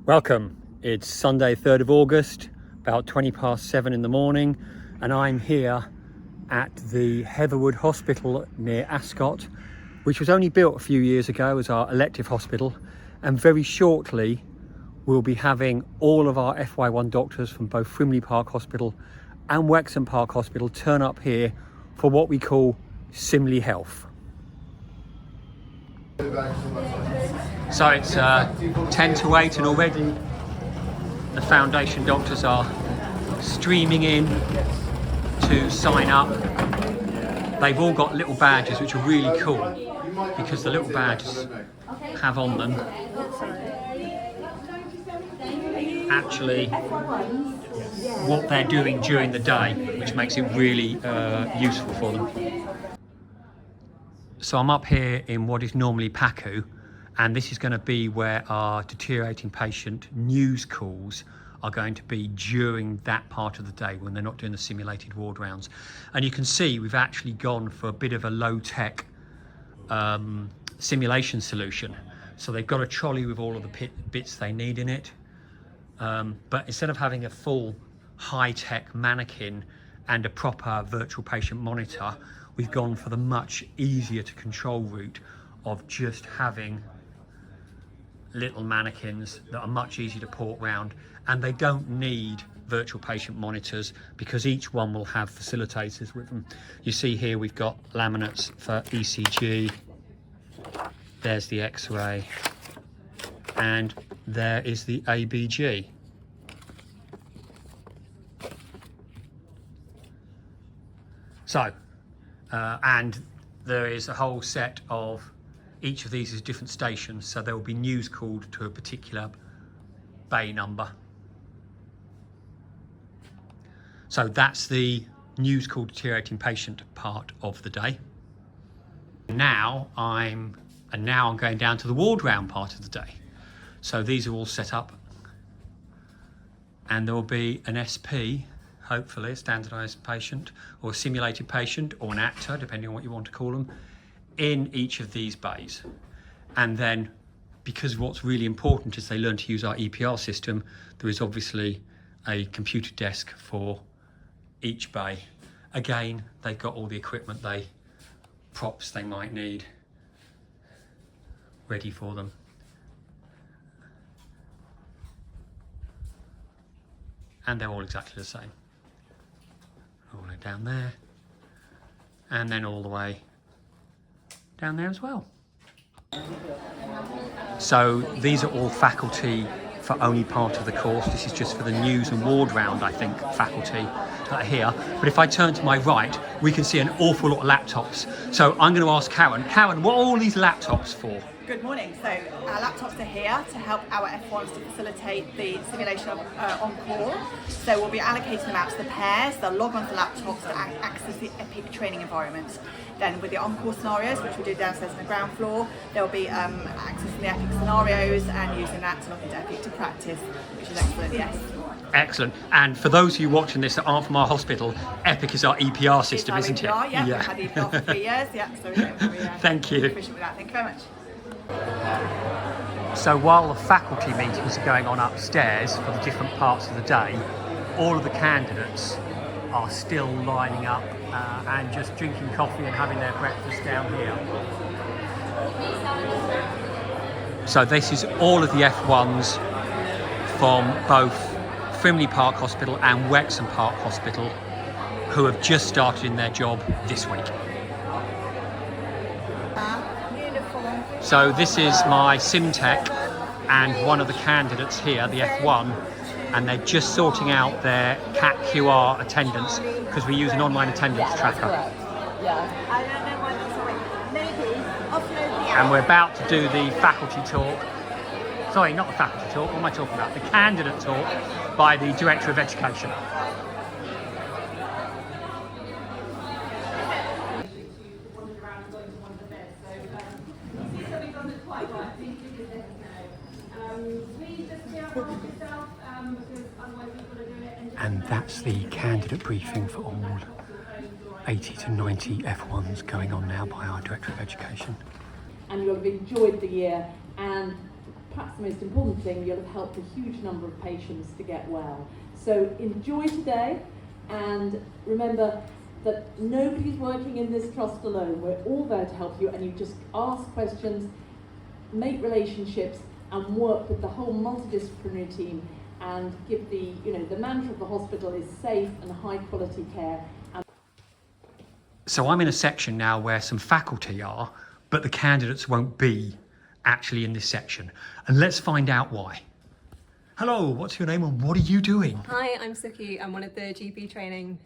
Welcome. It's Sunday 3rd of August, about 7:20 in the morning, and I'm here at the Heatherwood Hospital near Ascot, which was only built a few years ago as our elective hospital, and very shortly we'll be having all of our FY1 doctors from both Frimley Park Hospital and Wexham Park Hospital turn up here for what we call Simley Health. So it's 10 to 8 and already the foundation doctors are streaming in to sign up. They've all got little badges which are really cool because the little badges have on them actually what they're doing during the day, which makes it really useful for them. So I'm up here in what is normally PACU, and this is going to be where our deteriorating patient news calls are going to be during that part of the day when they're not doing the simulated ward rounds. And you can see we've actually gone for a bit of a low-tech simulation solution. So they've got a trolley with all of the bits they need in it, but instead of having a full high-tech mannequin and a proper virtual patient monitor, we've gone for the much easier to control route of just having little mannequins that are much easier to port round, and they don't need virtual patient monitors because each one will have facilitators with them. You see here we've got laminates for ECG, there's the X-ray, and there is the ABG. So and there is a whole set of each of these is different stations, so there will be news called to a particular bay number. So that's the news called deteriorating patient part of the day. Now I'm going down to the ward round part of the day. So these are all set up, and there will be an SP, hopefully a standardised patient or a simulated patient or an actor, depending on what you want to call them, in each of these bays. And then, because what's really important is they learn to use our EPR system, there is obviously a computer desk for each bay. Again, they've got all the equipment, props they might need ready for them. And they're all exactly the same. All the way down there, and then all the way down there as well. So these are all faculty for only part of the course. This is just for the news and ward round, I think, faculty that are here. But if I turn to my right, we can see an awful lot of laptops. So I'm going to ask Karen, what are all these laptops for? Good morning. So our laptops are here to help our F1s to facilitate the simulation of on-call. So we'll be allocating them out to the pairs. They'll log onto laptops to access the EPIC training environment. Then with the on-call scenarios, which we'll do downstairs on the ground floor, they'll be accessing the EPIC scenarios and using that to look into EPIC to practice, which is excellent, yes. Excellent. And for those of you watching this that aren't from our hospital, EPIC is our EPR system, isn't EPR, it? Yeah, we've had EPR for 3 years, yeah. So we're Thank you. efficient with that. Thank you very much. So while the faculty meetings are going on upstairs for the different parts of the day, all of the candidates are still lining up and just drinking coffee and having their breakfast down here. So this is all of the F1s from both Frimley Park Hospital and Wexham Park Hospital who have just started in their job this week. So this is my SimTech and one of the candidates here, the F1, and they're just sorting out their CAT QR attendance because we use an online attendance tracker. And we're about to do the faculty talk. Sorry, not the faculty talk, what am I talking about? The candidate talk by the Director of Education. And that's the candidate briefing for all 80 to 90 F1s going on now by our Director of Education. And you'll have enjoyed the year and perhaps the most important thing, you'll have helped a huge number of patients to get well. So enjoy today, and remember that nobody's working in this trust alone. We're all there to help you, and you just ask questions, make relationships, and work with the whole multidisciplinary team, and give the mantra of the hospital is safe and high quality care. So I'm in a section now where some faculty are, but the candidates won't be actually in this section. And let's find out why. Hello, what's your name and what are you doing? Hi, I'm Suki. I'm one of the GP training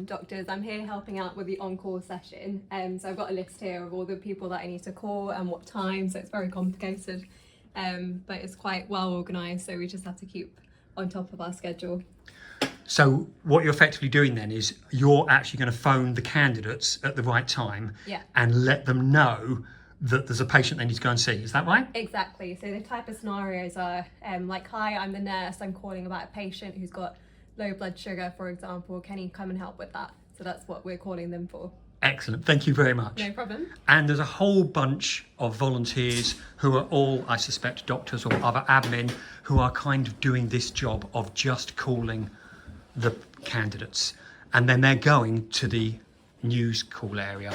doctors. I'm here helping out with the on-call session. So I've got a list here of all the people that I need to call and what time, so it's very complicated. But it's quite well organised, so we just have to keep on top of our schedule. So what you're effectively doing then is you're actually going to phone the candidates at the right time and let them know that there's a patient they need to go and see. Is that right? Exactly. So the type of scenarios are like, hi, I'm the nurse. I'm calling about a patient who's got low blood sugar, for example. Can you come and help with that? So that's what we're calling them for. Excellent. Thank you very much. No problem. And there's a whole bunch of volunteers who are all, I suspect, doctors or other admin who are kind of doing this job of just calling the candidates, and then they're going to the news call area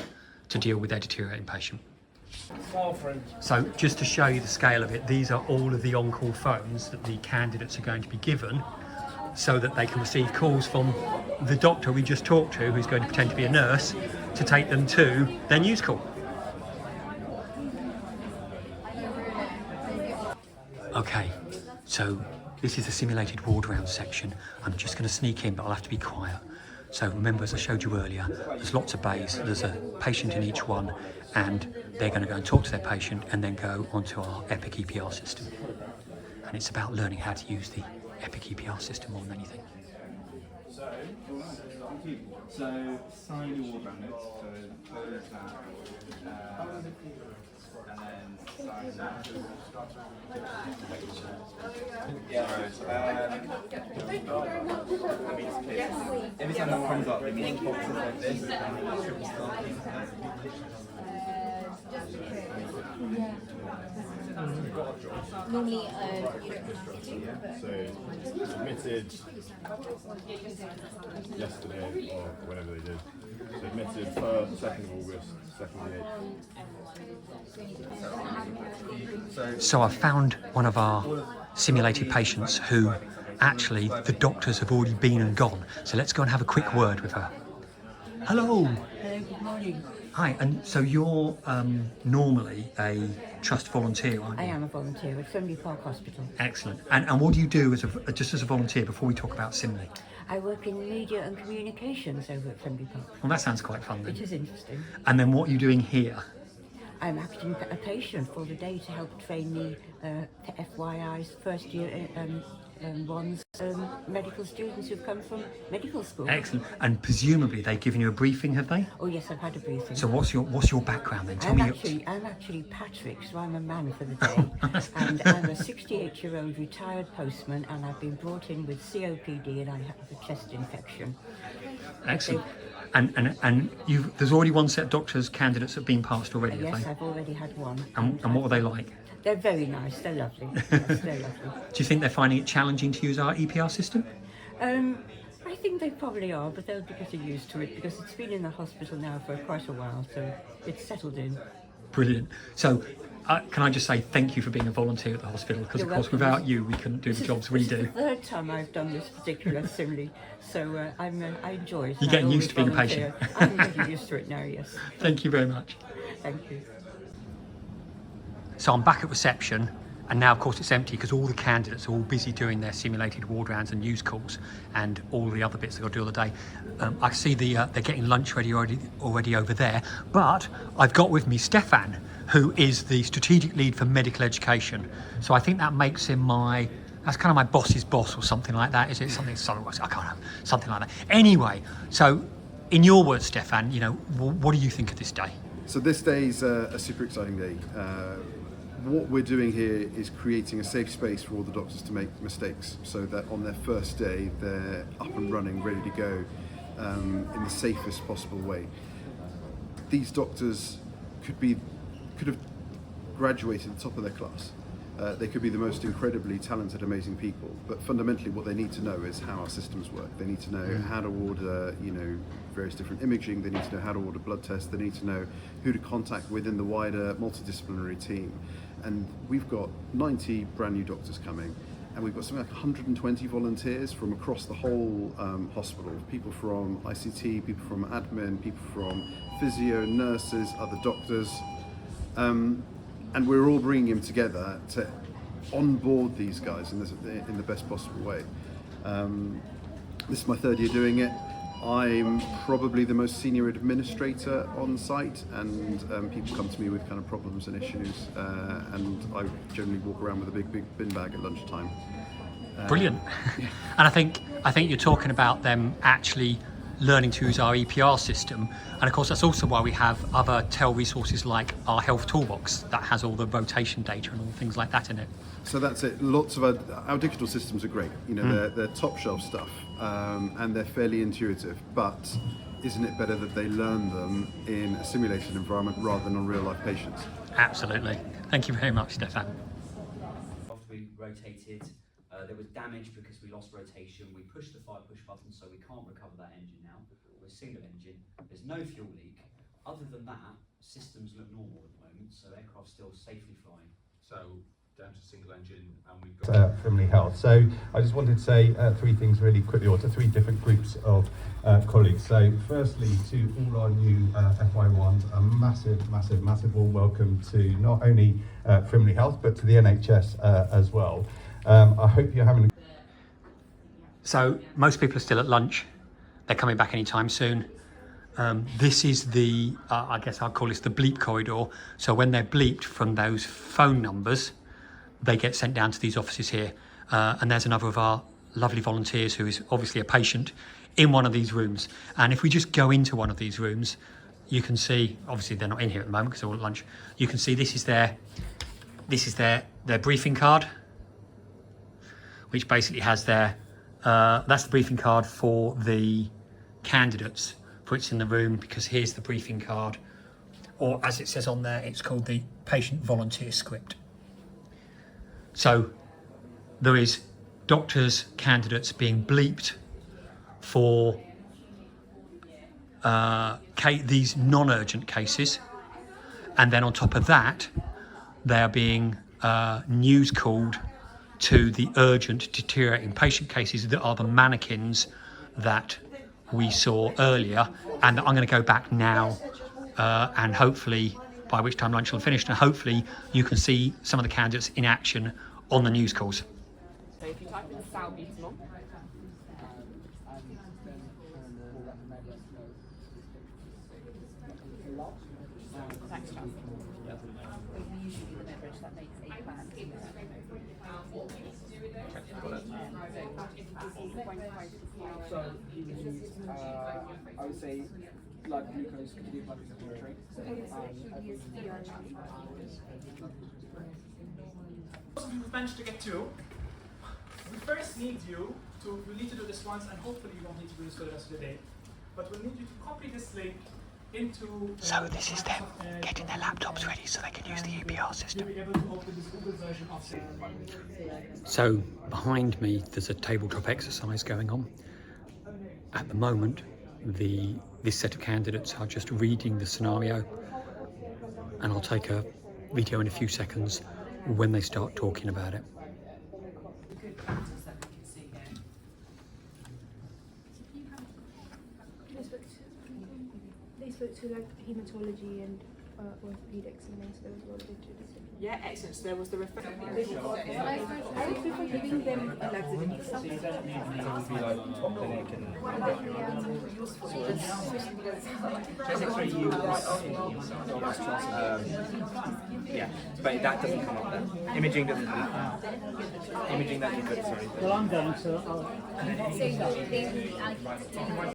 to deal with their deteriorating patient. So just to show you the scale of it, these are all of the on-call phones that the candidates are going to be given so that they can receive calls from the doctor we just talked to, who's going to pretend to be a nurse, to take them to their news call. Okay, so this is the simulated ward round section. I'm just going to sneak in, but I'll have to be quiet. So remember, as I showed you earlier, there's lots of bays. There's a patient in each one, and they're going to go and talk to their patient and then go onto our Epic EPR system. And it's about learning how to use the Epic EPR system more than anything. So sign your ward round notes, so close that, and then sign that. Every time that comes up, it means boxes like this, and it should start things Normally, you don't have to. So submitted yesterday or whenever they did. So admitted 2nd of August, 2nd of the 8th. So I found one of our simulated patients who actually the doctors have already been and gone. So let's go and have a quick word with her. Hello. Hello, good morning. Hi, and so you're normally a trust volunteer, aren't you? I am a volunteer at Frimley Park Hospital. Excellent. And what do you do as just as a volunteer before we talk about Simley? I work in media and communications over at Frimley Park. Well, that sounds quite fun then. It is interesting. And then what are you doing here? I'm acting a patient for the day to help train the FYI's first year ones, medical students who've come from medical school. Excellent. And presumably they've given you a briefing, have they? Oh yes, I've had a briefing. So what's your background then? Tell me. I'm actually Patrick, so I'm a man for the day. And I'm a 68-year-old retired postman, and I've been brought in with COPD and I have a chest infection. Excellent. And there's already one set of doctors candidates that have been passed already, have Yes, they? I've already had one. And what are they like? They're very nice, they're lovely. Yes, they're lovely. Do you think they're finding it challenging to use our EPR system? I think they probably are, but they'll be getting used to it because it's been in the hospital now for quite a while, so it's settled in. Brilliant. So can I just say thank you for being a volunteer at the hospital, because of course without you we couldn't do the jobs we do. This is the third time I've done this particular Simley, so I enjoy it. You're getting used to being a patient. I'm getting used to it now, yes. Thank you very much. Thank you. So I'm back at reception, and now of course it's empty because all the candidates are all busy doing their simulated ward rounds and news calls and all the other bits they've got to do all the day. I see they're getting lunch ready already over there, but I've got with me Stefan, who is the strategic lead for medical education. So I think that makes him that's kind of my boss's boss or something like that. Is it something? Sorry, I can't know. Something like that. Anyway, so in your words, Stefan, what do you think of this day? So this day is a super exciting day. What we're doing here is creating a safe space for all the doctors to make mistakes, so that on their first day they're up and running, ready to go in the safest possible way. These doctors could have graduated at the top of their class, They could be the most incredibly talented, amazing people, but fundamentally what they need to know is how our systems work. They need to know how to order, various different imaging. They need to know how to order blood tests. They need to know who to contact within the wider multidisciplinary team. And we've got 90 brand new doctors coming, and we've got something like 120 volunteers from across the whole hospital. People from ICT, people from admin, people from physio, nurses, other doctors. And we're all bringing them together to onboard these guys in the best possible way. This is my third year doing it. I'm probably the most senior administrator on site, and people come to me with kind of problems and issues, and I generally walk around with a big bin bag at lunchtime. Brilliant. And I think you're talking about them actually learning to use our EPR system, and of course that's also why we have other TEL resources like our health toolbox that has all the rotation data and all things like that in it. So that's it. Lots of our digital systems are great. They're top shelf stuff, and they're fairly intuitive. But isn't it better that they learn them in a simulated environment rather than on real life patients? Absolutely. Thank you very much, Stefan. After we rotated, there was damage because we lost rotation. We pushed the fire push button, so we can't recover that engine now. We're a single engine. There's no fuel leak. Other than that, systems look normal at the moment, so aircraft's still safely flying. So down to single engine, and we've got Frimley Health. So I just wanted to say three things really quickly, or to three different groups of colleagues. So firstly, to all our new FY1s, a massive warm welcome to not only Frimley Health, but to the NHS as well. I hope you're having a... So most people are still at lunch. They're coming back anytime soon. This is the, I guess I'll call this the bleep corridor. So when they're bleeped from those phone numbers, they get sent down to these offices here. And there's another of our lovely volunteers who is obviously a patient in one of these rooms. And if we just go into one of these rooms, you can see, obviously they're not in here at the moment because they're all at lunch. You can see this is their briefing card, which basically has their, that's the briefing card for the candidates, puts in the room, because here's the briefing card, or as it says on there, it's called the patient volunteer script. So there is doctors, candidates being bleeped for these non-urgent cases, and then on top of that, they are being news called to the urgent deteriorating patient cases that are the mannequins that we saw earlier, and I'm going to go back now and hopefully by which time lunch will have finished, and hopefully you can see some of the candidates in action on the news calls. So if you type in salbutamol, thanks, John. We usually do an average that makes a plan. So you can use, I would say, blood glucose, continued blood glucose monitoring. You've managed to get to. We first need you to, we need to do this once, and hopefully you won't need to do this for the rest of the day. But we'll need you to copy this link into... So this is them getting their laptops ready so they can use the EPR system. So behind me there's a tabletop exercise going on. At the moment this set of candidates are just reading the scenario, and I'll take a video in a few seconds when they start talking about it. They spoke to like haematology and orthopedics, and then there was a lot of interest. Yeah, excellent. So there was the referral. I would prefer giving them a laxative. So you don't need to be like top clinic and yeah, but that doesn't come up there. Imaging doesn't come up there. Imaging that you put, sorry. Well, I'm going, so I'll...